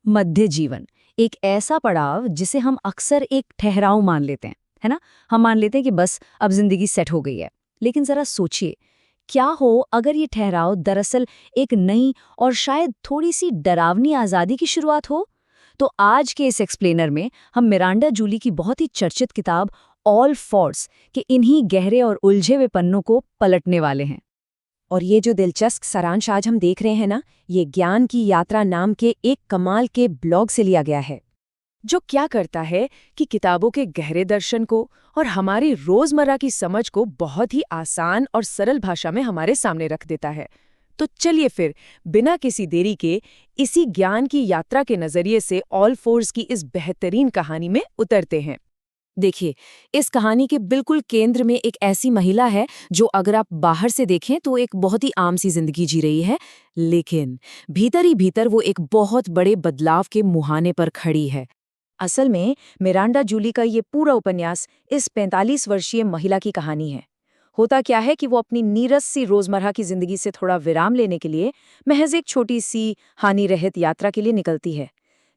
मध्य जीवन एक ऐसा पड़ाव जिसे हम अक्सर एक ठहराव मान लेते हैं, है ना? हम मान लेते हैं कि बस अब जिंदगी सेट हो गई है। लेकिन जरा सोचिए, क्या हो अगर ये ठहराव दरअसल एक नई और शायद थोड़ी सी डरावनी आज़ादी की शुरुआत हो? तो आज के इस एक्सप्लेनर में हम मिरांडा जूली की बहुत ही चर्चित किताब ऑल फॉर्स के इन्हीं गहरे और उलझे हुए पन्नों को पलटने वाले हैं। और ये जो दिलचस्प सारांश आज हम देख रहे हैं ना, ये ज्ञान की यात्रा नाम के एक कमाल के ब्लॉग से लिया गया है, जो क्या करता है कि किताबों के गहरे दर्शन को और हमारी रोजमर्रा की समझ को बहुत ही आसान और सरल भाषा में हमारे सामने रख देता है। तो चलिए फिर बिना किसी देरी के इसी ज्ञान की यात्रा के नजरिए से ऑल फोर्स की इस बेहतरीन कहानी में उतरते हैं। देखिए, इस कहानी के बिल्कुल केंद्र में एक ऐसी महिला है जो अगर आप बाहर से देखें तो एक बहुत ही आम सी जिंदगी जी रही है, लेकिन भीतर ही भीतर वो एक बहुत बड़े बदलाव के मुहाने पर खड़ी है। असल में मिरांडा जूली का ये पूरा उपन्यास इस 45 वर्षीय महिला की कहानी है। होता क्या है कि वो अपनी नीरस सी रोजमर्रा की जिंदगी से थोड़ा विराम लेने के लिए महज एक छोटी सी हानि रहित यात्रा के लिए निकलती है।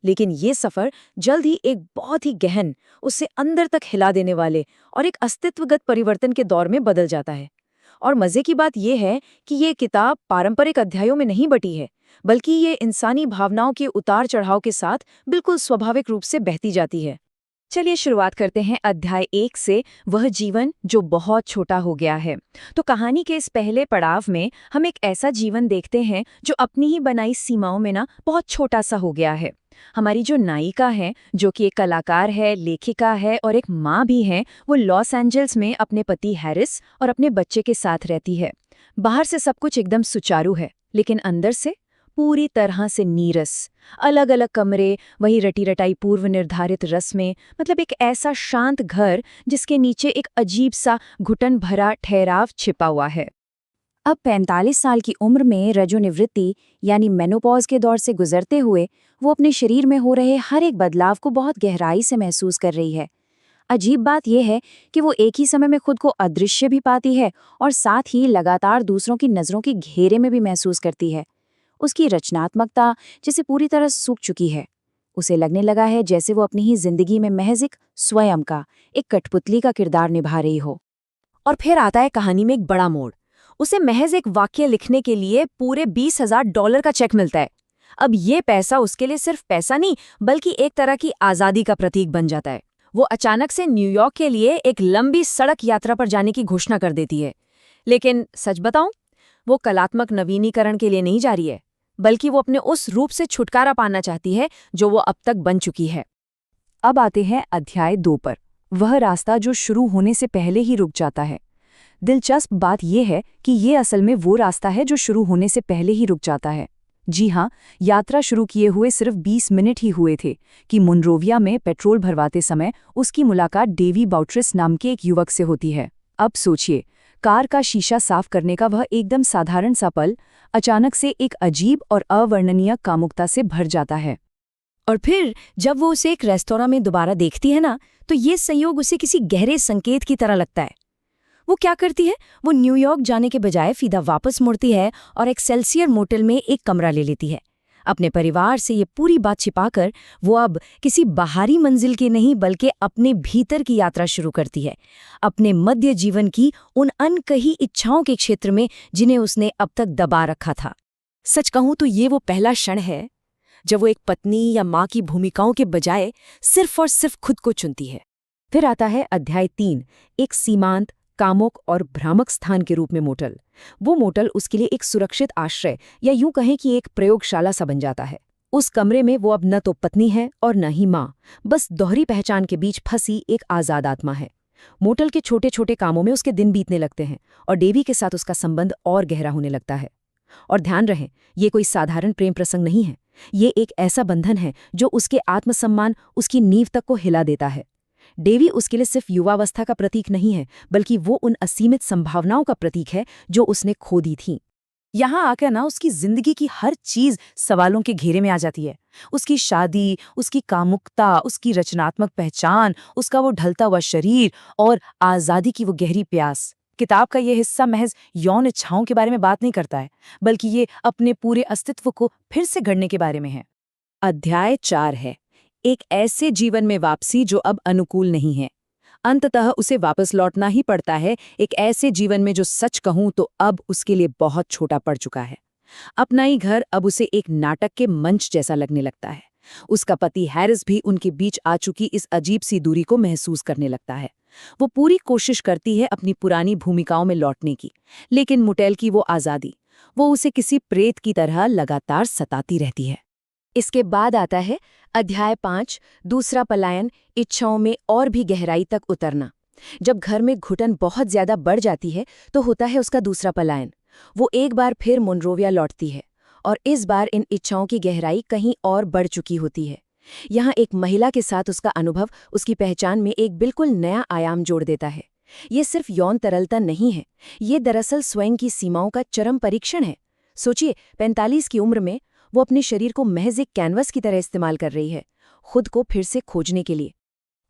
लेकिन ये सफर जल्द ही एक बहुत ही गहन, उससे अंदर तक हिला देने वाले और एक अस्तित्वगत परिवर्तन के दौर में बदल जाता है। और मजे की बात यह है कि ये किताब पारंपरिक अध्यायों में नहीं बटी है, बल्कि ये इंसानी भावनाओं के उतार चढ़ाव के साथ बिल्कुल स्वाभाविक रूप से बहती जाती है। चलिए शुरुआत करते हैं अध्याय 1 से, वह जीवन जो बहुत छोटा हो गया है। तो कहानी के इस पहले पड़ाव में हम एक ऐसा जीवन देखते हैं जो अपनी ही बनाई सीमाओं में ना बहुत छोटा सा हो गया है। हमारी जो नायिका है, जो कि एक कलाकार है, लेखिका है और एक माँ भी है, वो लॉस एंजल्स में अपने पति हैरिस और अपने बच्चे के साथ रहती है। बाहर से सब कुछ एकदम सुचारू है, लेकिन अंदर से पूरी तरह से नीरस। अलग अलग कमरे, वही रटी रटाई पूर्व निर्धारित रस्में, मतलब एक ऐसा शांत घर जिसके नीचे एक अजीब सा घुटन भरा ठहराव छिपा हुआ है। अब 45 साल की उम्र में रजोनिवृत्ति यानी मेनोपॉज के दौर से गुजरते हुए वो अपने शरीर में हो रहे हर एक बदलाव को बहुत गहराई से महसूस कर रही है। अजीब बात यह है कि वो एक ही समय में खुद को अदृश्य भी पाती है और साथ ही लगातार दूसरों की नज़रों के घेरे में भी महसूस करती है। उसकी रचनात्मकता जैसे पूरी तरह सूख चुकी है। उसे लगने लगा है जैसे वो अपनी ही जिंदगी में महज एक स्वयं का, एक कठपुतली का किरदार निभा रही हो। और फिर आता है कहानी में एक बड़ा मोड़। उसे महज एक वाक्य लिखने के लिए पूरे $20,000 का चेक मिलता है। अब ये पैसा उसके लिए सिर्फ पैसा नहीं, बल्कि एक तरह की आज़ादी का प्रतीक बन जाता है। वो अचानक से न्यूयॉर्क के लिए एक लंबी सड़क यात्रा पर जाने की घोषणा कर देती है। लेकिन सच बताऊं, वो कलात्मक नवीनीकरण के लिए नहीं जा रही है, बल्कि वो अपने उस रूप से छुटकारा पाना चाहती है जो वो अब तक बन चुकी है। अब आते हैं अध्याय 2 पर, वह रास्ता जो शुरू होने से पहले ही रुक जाता है। दिलचस्प बात यह है कि ये असल में वो रास्ता है जो शुरू होने से पहले ही रुक जाता है। जी हाँ, यात्रा शुरू किए हुए सिर्फ 20 मिनट ही हुए थे कि मुनरोविया में पेट्रोल भरवाते समय उसकी मुलाकात डेवी बाउट्रिस नाम के एक युवक से होती है। अब सोचिए, कार का शीशा साफ करने का वह एकदम साधारण सा पल अचानक से एक अजीब और अवर्णनीय कामुकता से भर जाता है। और फिर जब वो उसे एक रेस्तोरां में दोबारा देखती है ना, तो ये संयोग उसे किसी गहरे संकेत की तरह लगता है। वो क्या करती है, वो न्यूयॉर्क जाने के बजाय सीधा वापस मुड़ती है और एक्सेल्सियर मोटेल में एक कमरा ले लेती है। अपने परिवार से ये पूरी बात छिपाकर वो अब किसी बाहरी मंजिल की नहीं, बल्कि अपने भीतर की यात्रा शुरू करती है, अपने मध्य जीवन की उन अनकही इच्छाओं के क्षेत्र में जिन्हें उसने अब तक दबा रखा था। सच कहूं तो ये वो पहला क्षण है जब वो एक पत्नी या माँ की भूमिकाओं के बजाय सिर्फ और सिर्फ खुद को चुनती है। फिर आता है अध्याय 3, एक सीमांत, कामुक और भ्रामक स्थान के रूप में मोटल। वो मोटल उसके लिए एक सुरक्षित आश्रय या यूं कहें कि एक प्रयोगशाला सा बन जाता है। उस कमरे में वो अब न तो पत्नी है और न ही माँ, बस दोहरी पहचान के बीच फंसी एक आज़ाद आत्मा है। मोटल के छोटे छोटे कामों में उसके दिन बीतने लगते हैं और डेवी के साथ उसका संबंध और गहरा होने लगता है। और ध्यान रहे, ये कोई साधारण प्रेम प्रसंग नहीं है। ये एक ऐसा बंधन है जो उसके आत्मसम्मान, उसकी नींव तक को हिला देता है। डेवी उसके लिए सिर्फ युवावस्था का प्रतीक नहीं है, बल्कि वो उन असीमित संभावनाओं का प्रतीक है जो उसने खो दी थी। यहाँ आकर ना उसकी जिंदगी की हर चीज सवालों के घेरे में आ जाती है। उसकी शादी, उसकी कामुकता, उसकी रचनात्मक पहचान, उसका वो ढलता हुआ शरीर और आज़ादी की वो गहरी प्यास। किताब का ये हिस्सा महज यौन इच्छाओं के बारे में बात नहीं करता है, बल्कि ये अपने पूरे अस्तित्व को फिर से गढ़ने के बारे में है। अध्याय 4 है, एक ऐसे जीवन में वापसी जो अब अनुकूल नहीं है। अंततः उसे वापस लौटना ही पड़ता है, एक ऐसे जीवन में जो सच कहूं तो अब उसके लिए बहुत छोटा पड़ चुका है। अपना ही घर अब उसे एक नाटक के मंच जैसा लगने लगता है। उसका पति हैरिस भी उनके बीच आ चुकी इस अजीब सी दूरी को महसूस करने लगता है। वो पूरी कोशिश करती है अपनी पुरानी भूमिकाओं में लौटने की, लेकिन मुटेल की वो आज़ादी, वो उसे किसी प्रेत की तरह लगातार सताती रहती है। इसके बाद आता है अध्याय 5, दूसरा पलायन, इच्छाओं में और भी गहराई तक उतरना। जब घर में घुटन बहुत ज्यादा बढ़ जाती है तो होता है उसका दूसरा पलायन। वो एक बार फिर मोन्रोविया लौटती है और इस बार इन इच्छाओं की गहराई कहीं और बढ़ चुकी होती है। यहाँ एक महिला के साथ उसका अनुभव उसकी पहचान में एक बिल्कुल नया आयाम जोड़ देता है। ये सिर्फ यौन तरलता नहीं है, ये दरअसल स्वयं की सीमाओं का चरम परीक्षण है। सोचिए, 45 की उम्र में वो अपने शरीर को महज एक कैनवस की तरह इस्तेमाल कर रही है, खुद को फिर से खोजने के लिए।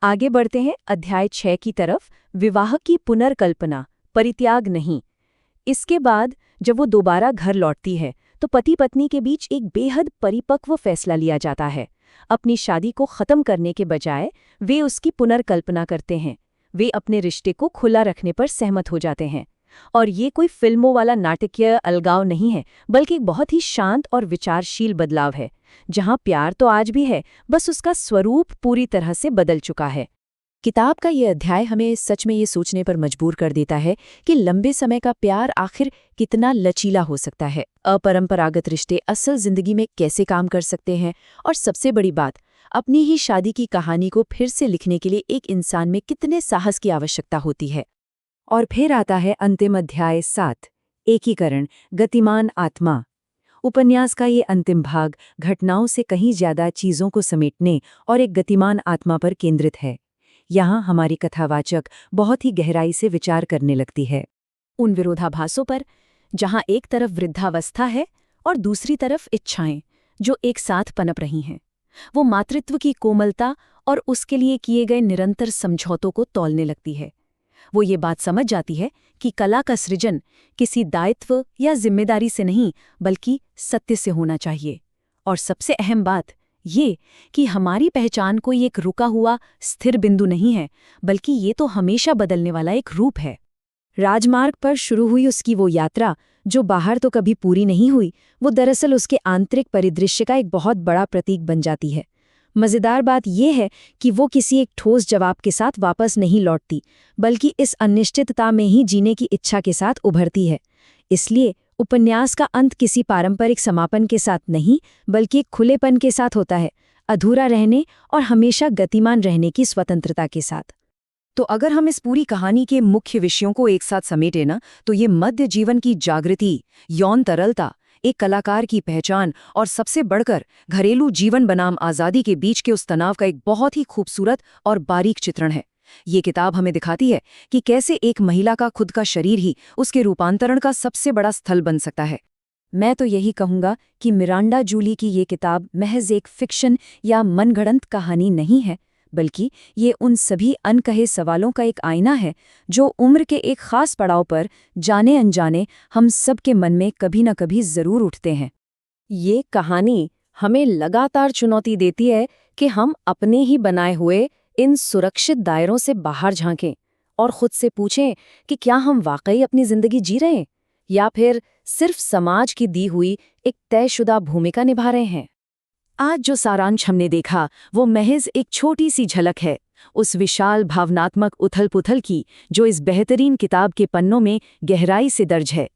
आगे बढ़ते हैं अध्याय 6 की तरफ, विवाह की पुनर्कल्पना, परित्याग नहीं। इसके बाद जब वो दोबारा घर लौटती है तो पति पत्नी के बीच एक बेहद परिपक्व फैसला लिया जाता है। अपनी शादी को खत्म करने के बजाय वे उसकी पुनर्कल्पना करते हैं। वे अपने रिश्ते को खुला रखने पर सहमत हो जाते हैं। और ये कोई फिल्मों वाला नाटकीय अलगाव नहीं है, बल्कि एक बहुत ही शांत और विचारशील बदलाव है, जहां प्यार तो आज भी है, बस उसका स्वरूप पूरी तरह से बदल चुका है। किताब का ये अध्याय हमें सच में ये सोचने पर मजबूर कर देता है कि लंबे समय का प्यार आखिर कितना लचीला हो सकता है, अपरंपरागत रिश्ते असल जिंदगी में कैसे काम कर सकते हैं, और सबसे बड़ी बात, अपनी ही शादी की कहानी को फिर से लिखने के लिए एक इंसान में कितने साहस की आवश्यकता होती है। और फिर आता है अंतिम अध्याय 7, एकीकरण, गतिमान आत्मा। उपन्यास का ये अंतिम भाग घटनाओं से कहीं ज्यादा चीजों को समेटने और एक गतिमान आत्मा पर केंद्रित है। यहाँ हमारी कथावाचक बहुत ही गहराई से विचार करने लगती है उन विरोधाभासों पर, जहाँ एक तरफ वृद्धावस्था है और दूसरी तरफ इच्छाएं जो एक साथ पनप रही हैं। वो मातृत्व की कोमलता और उसके लिए किए गए निरंतर समझौतों को तौलने लगती है। वो ये बात समझ जाती है कि कला का सृजन किसी दायित्व या जिम्मेदारी से नहीं, बल्कि सत्य से होना चाहिए। और सबसे अहम बात ये कि हमारी पहचान कोई एक रुका हुआ स्थिर बिंदु नहीं है, बल्कि ये तो हमेशा बदलने वाला एक रूप है। राजमार्ग पर शुरू हुई उसकी वो यात्रा, जो बाहर तो कभी पूरी नहीं हुई, वो दरअसल उसके आंतरिक परिदृश्य का एक बहुत बड़ा प्रतीक बन जाती है। मज़ेदार बात यह है कि वो किसी एक ठोस जवाब के साथ वापस नहीं लौटती, बल्कि इस अनिश्चितता में ही जीने की इच्छा के साथ उभरती है। इसलिए उपन्यास का अंत किसी पारंपरिक समापन के साथ नहीं, बल्कि एक खुलेपन के साथ होता है, अधूरा रहने और हमेशा गतिमान रहने की स्वतंत्रता के साथ। तो अगर हम इस पूरी कहानी के मुख्य विषयों को एक साथ समेटें ना, तो ये मध्य जीवन की जागृति, यौन तरलता, एक कलाकार की पहचान और सबसे बढ़कर घरेलू जीवन बनाम आज़ादी के बीच के उस तनाव का एक बहुत ही खूबसूरत और बारीक चित्रण है। ये किताब हमें दिखाती है कि कैसे एक महिला का खुद का शरीर ही उसके रूपांतरण का सबसे बड़ा स्थल बन सकता है। मैं तो यही कहूँगा कि मिरांडा जूली की ये किताब महज एक फिक्शन या मनगढ़ंत कहानी नहीं है, बल्कि ये उन सभी अनकहे सवालों का एक आईना है जो उम्र के एक खास पड़ाव पर जाने अनजाने हम सब के मन में कभी न कभी जरूर उठते हैं। ये कहानी हमें लगातार चुनौती देती है कि हम अपने ही बनाए हुए इन सुरक्षित दायरों से बाहर झांकें और खुद से पूछें कि क्या हम वाकई अपनी जिंदगी जी रहे हैं या फिर सिर्फ समाज की दी हुई एक तयशुदा भूमिका निभा रहे हैं। आज जो सारांश हमने देखा वो महज एक छोटी सी झलक है उस विशाल भावनात्मक उथल-पुथल की जो इस बेहतरीन किताब के पन्नों में गहराई से दर्ज है।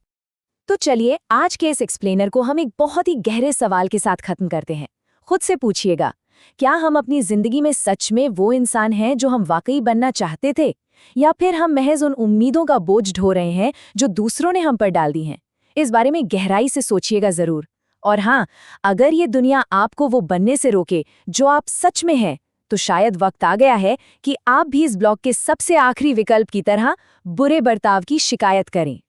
तो चलिए आज के इस एक्सप्लेनर को हम एक बहुत ही गहरे सवाल के साथ खत्म करते हैं। खुद से पूछिएगा, क्या हम अपनी जिंदगी में सच में वो इंसान हैं जो हम वाकई बनना चाहते थे, या फिर हम महज उन उम्मीदों का बोझ ढो रहे हैं जो दूसरों ने हम पर डाल दी हैं? इस बारे में गहराई से सोचिएगा जरूर। और हाँ, अगर ये दुनिया आपको वो बनने से रोके जो आप सच में हैं, तो शायद वक्त आ गया है कि आप भी इस ब्लॉग के सबसे आखिरी विकल्प की तरह बुरे बर्ताव की शिकायत करें।